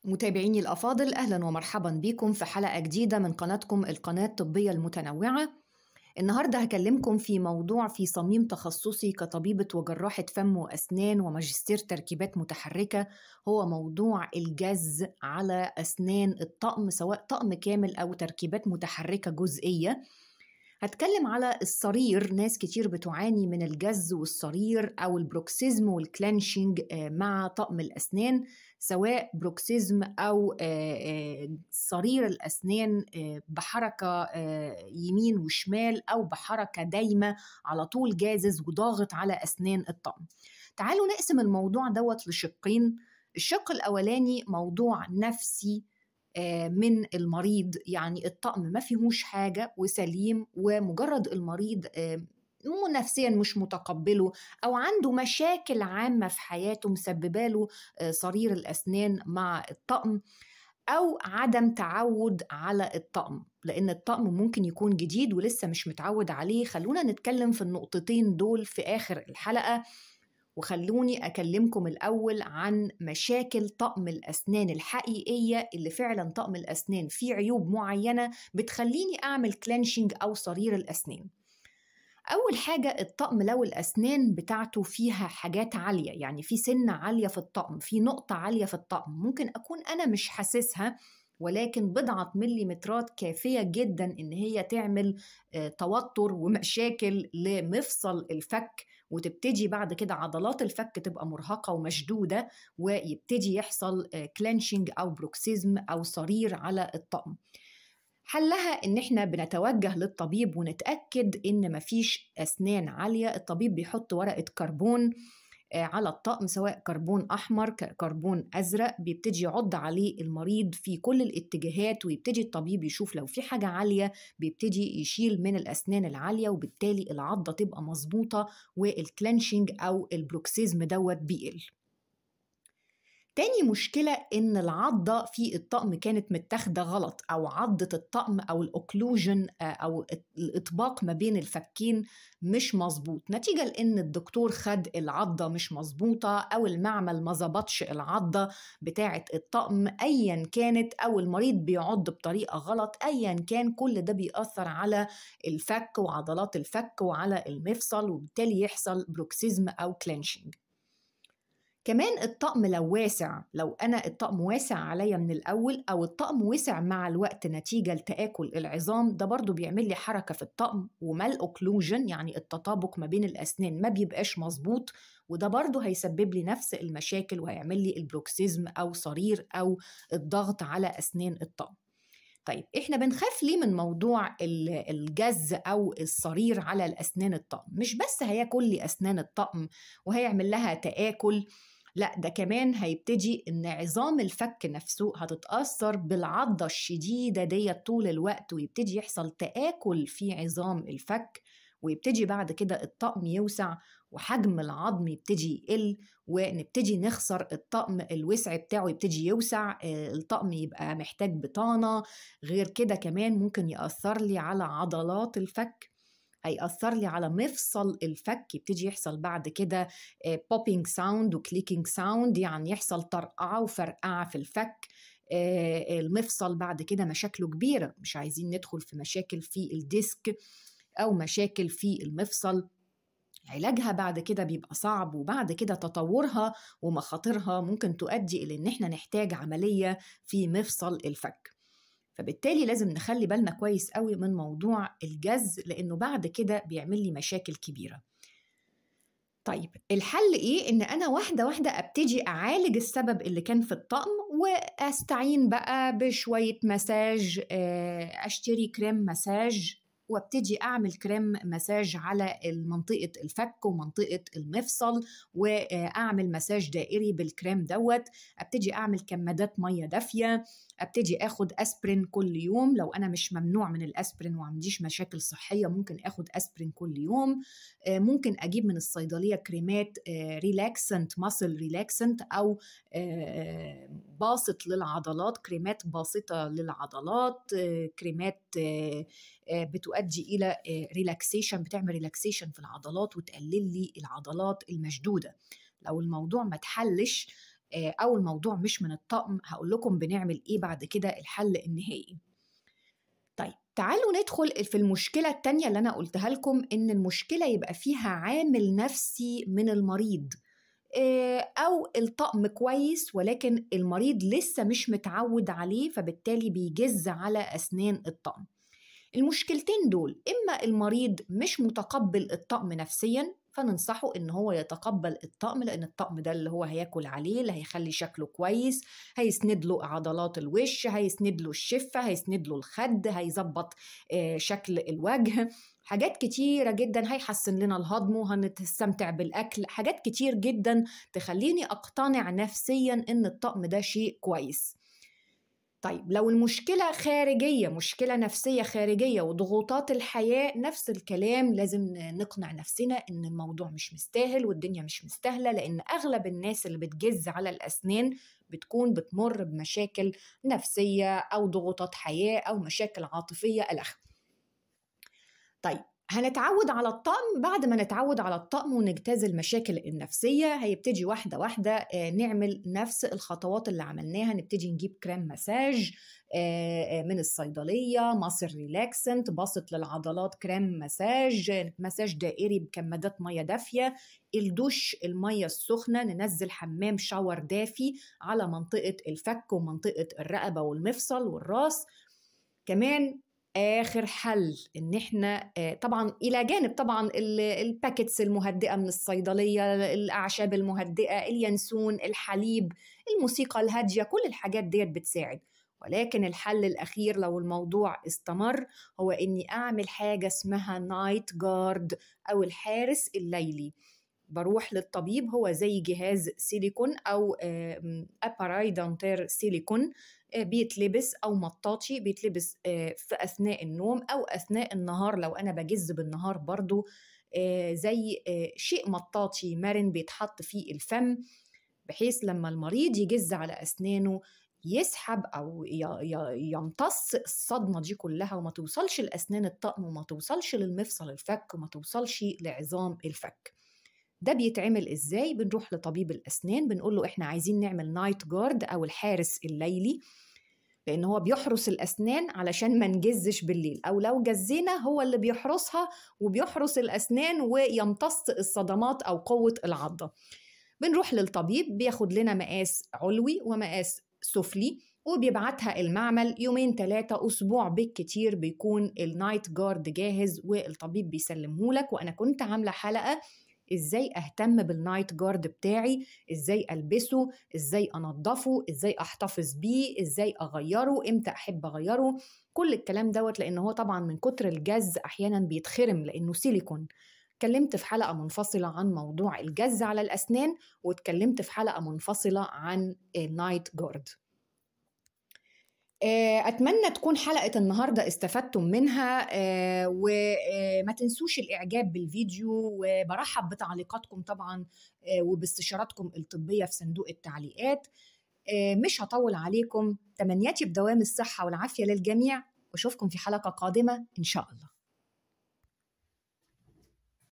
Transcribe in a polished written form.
متابعيني الأفاضل، أهلا ومرحبا بكم في حلقة جديدة من قناتكم القناة الطبية المتنوعة. النهاردة هكلمكم في موضوع في صميم تخصصي كطبيبة وجراحة فم وأسنان وماجستير تركيبات متحركة، هو موضوع الجز على أسنان الطقم، سواء طقم كامل أو تركيبات متحركة جزئية. هتكلم على الصرير، ناس كتير بتعاني من الجز والصرير أو البروكسيزم والكلانشينج مع طقم الأسنان، سواء بروكسيزم أو صرير الأسنان بحركة يمين وشمال أو بحركة دايمة على طول جازز وضاغط على أسنان الطقم. تعالوا نقسم الموضوع دوت لشقين. الشق الأولاني موضوع نفسي من المريض، يعني الطقم ما فيهوش حاجة وسليم، ومجرد المريض نفسيا مش متقبله أو عنده مشاكل عامة في حياته مسبباله صرير الأسنان مع الطقم، أو عدم تعود على الطقم، لأن الطقم ممكن يكون جديد ولسه مش متعود عليه. خلونا نتكلم في النقطتين دول في آخر الحلقة، وخلوني أكلمكم الأول عن مشاكل طقم الأسنان الحقيقية اللي فعلا طقم الأسنان فيه عيوب معينة بتخليني أعمل كلانشينج أو صرير الأسنان. أول حاجة، الطقم لو الأسنان بتاعته فيها حاجات عالية، يعني في سنة عالية في الطقم، في نقطة عالية في الطقم، ممكن أكون أنا مش حاسسها، ولكن بضعة مليمترات كافية جدا إن هي تعمل توتر ومشاكل لمفصل الفك، وتبتدي بعد كده عضلات الفك تبقى مرهقة ومشدودة، ويبتدي يحصل كلانشينج أو بروكسيزم أو صرير على الطقم. حلها إن إحنا بنتوجه للطبيب ونتأكد إن مفيش أسنان عالية. الطبيب بيحط ورقة كربون على الطقم، سواء كربون أحمر كربون أزرق، بيبتدي يعض عليه المريض في كل الاتجاهات، ويبتدي الطبيب يشوف لو في حاجة عالية بيبتدي يشيل من الأسنان العالية، وبالتالي العضة تبقى مظبوطة والكلانشينج أو البروكسيزم دوت بيقل. تاني مشكلة إن العضة في الطقم كانت متاخدة غلط، أو عضة الطقم أو الأوكلوجن أو الإطباق ما بين الفكين مش مظبوط، نتيجة لأن الدكتور خد العضة مش مظبوطة، أو المعمل ما ظبطش العضة بتاعة الطقم أيا كانت، أو المريض بيعض بطريقة غلط، أيا كان كل ده بيأثر على الفك وعضلات الفك وعلى المفصل، وبالتالي يحصل بروكسيزم أو كلينشينج. كمان الطقم لو واسع، لو أنا الطقم واسع عليا من الأول، أو الطقم وسع مع الوقت نتيجة لتآكل العظام، ده برضو بيعمل لي حركة في الطقم ومال أوكلوجن، يعني التطابق ما بين الأسنان ما بيبقاش مظبوط، وده برضو هيسبب لي نفس المشاكل وهيعمل لي البروكسيزم أو صرير أو الضغط على أسنان الطقم. طيب إحنا بنخاف ليه من موضوع الجز أو الصرير على الأسنان الطقم؟ مش بس هياكل لي أسنان الطقم وهيعمل لها تآكل، لا، ده كمان هيبتدي إن عظام الفك نفسه هتتأثر بالعضة الشديدة دي طول الوقت، ويبتدي يحصل تآكل في عظام الفك، ويبتدي بعد كده الطقم يوسع وحجم العظم يبتدي يقل، ونبتدي نخسر الطقم، الوسع بتاعه يبتدي يوسع، الطقم يبقى محتاج بطانة. غير كده كمان ممكن يأثر لي على عضلات الفك، هيأثر لي على مفصل الفك، يبتدي يحصل بعد كده بوبينج ساوند وكليكينج ساوند، يعني يحصل طرقعة وفرقعة في الفك. المفصل بعد كده مشاكله كبيرة، مش عايزين ندخل في مشاكل في الديسك أو مشاكل في المفصل، علاجها بعد كده بيبقى صعب، وبعد كده تطورها ومخاطرها ممكن تؤدي إلى إن احنا نحتاج عملية في مفصل الفك. فبالتالي لازم نخلي بالنا كويس قوي من موضوع الجز، لأنه بعد كده بيعمل لي مشاكل كبيرة. طيب الحل إيه؟ إن أنا واحدة واحدة أبتدي أعالج السبب اللي كان في الطقم، وأستعين بقى بشوية مساج، أشتري كريم مساج وابتدي أعمل كريم مساج على منطقة الفك ومنطقة المفصل، وأعمل مساج دائري بالكريم دوت. أبتدي أعمل كمادات مية دافية، أبتدي أخد أسبرين كل يوم، لو أنا مش ممنوع من الأسبرين وعنديش مشاكل صحية ممكن أخد أسبرين كل يوم. ممكن أجيب من الصيدلية كريمات ريلاكسنت، ماسل ريلاكسنت، أو باسط للعضلات، كريمات باسطة للعضلات، كريمات بتؤدي إلى ريلاكسيشن، بتعمل ريلاكسيشن في العضلات وتقلل لي العضلات المشدودة. لو الموضوع ما تحلش أو الموضوع مش من الطقم، هقول لكم بنعمل إيه بعد كده الحل النهائي. طيب تعالوا ندخل في المشكلة التانية اللي أنا قلتها لكم، إن المشكلة يبقى فيها عامل نفسي من المريض، أو الطقم كويس ولكن المريض لسه مش متعود عليه، فبالتالي بيجز على أسنان الطقم. المشكلتين دول، إما المريض مش متقبل الطقم نفسياً، فننصحه إن هو يتقبل الطقم، لأن الطقم ده اللي هو هياكل عليه، اللي هيخلي شكله كويس، هيسند له عضلات الوش، هيسند له الشفة، هيسند له الخد، هيظبط شكل الوجه، حاجات كتيرة جدا، هيحسن لنا الهضم وهنستمتع بالأكل، حاجات كتير جدا تخليني أقتنع نفسياً إن الطقم ده شيء كويس. طيب لو المشكلة خارجية، مشكلة نفسية خارجية وضغوطات الحياة، نفس الكلام، لازم نقنع نفسنا إن الموضوع مش مستاهل والدنيا مش مستاهلة، لأن أغلب الناس اللي بتجز على الأسنان بتكون بتمر بمشاكل نفسية أو ضغوطات حياة أو مشاكل عاطفية الأخ. طيب هنتعود على الطقم. بعد ما نتعود على الطقم ونجتاز المشاكل النفسية، هيبتدي واحدة واحدة نعمل نفس الخطوات اللي عملناها. نبتدي نجيب كريم مساج من الصيدلية، ماسل ريلاكسنت، باسط للعضلات كريم مساج، مساج دائري بكمادات مية دافية، الدوش المية السخنة، ننزل حمام شاور دافي على منطقة الفك ومنطقة الرقبة والمفصل والراس. كمان آخر حل إن إحنا طبعا إلى جانب طبعا الباكتس المهدئة من الصيدلية، الأعشاب المهدئة، اليانسون، الحليب، الموسيقى الهادية، كل الحاجات ديت بتساعد. ولكن الحل الأخير لو الموضوع استمر هو إني أعمل حاجة اسمها نايت جارد أو الحارس الليلي. بروح للطبيب، هو زي جهاز سيليكون أو أباراي دانتير سيليكون، بيتلبس أو مطاطي بيتلبس في أثناء النوم أو أثناء النهار لو أنا بجز بالنهار برضو، زي شيء مطاطي مرن بيتحط فيه الفم، بحيث لما المريض يجز على أسنانه يسحب أو يمتص الصدمة دي كلها، وما توصلش لأسنان الطقم وما توصلش للمفصل الفك وما توصلش لعظام الفك. ده بيتعمل إزاي؟ بنروح لطبيب الأسنان، بنقول له إحنا عايزين نعمل نايت جارد أو الحارس الليلي، لأن هو بيحرس الأسنان علشان ما نجزش بالليل، أو لو جزينا هو اللي بيحرسها وبيحرس الأسنان ويمتص الصدمات أو قوة العضة. بنروح للطبيب، بياخد لنا مقاس علوي ومقاس سفلي وبيبعتها المعمل، 2-3 أسبوع بالكتير بيكون النايت جارد جاهز والطبيب بيسلمهولك. وأنا كنت عاملة حلقة ازاي اهتم بالنايت جارد بتاعي، ازاي البسه، ازاي انضفه، ازاي احتفظ بيه، ازاي اغيره، امتى احب اغيره، كل الكلام دوت، لان هو طبعا من كتر الجز احيانا بيتخرم لانه سيليكون. اتكلمت في حلقة منفصلة عن موضوع الجز على الأسنان، واتكلمت في حلقة منفصلة عن النايت جارد. أتمنى تكون حلقة النهاردة استفدتم منها، وما تنسوش الإعجاب بالفيديو، وبرحب بتعليقاتكم طبعا وباستشاراتكم الطبية في صندوق التعليقات. مش هطول عليكم، تمنياتي بدوام الصحة والعافية للجميع، وأشوفكم في حلقة قادمة إن شاء الله.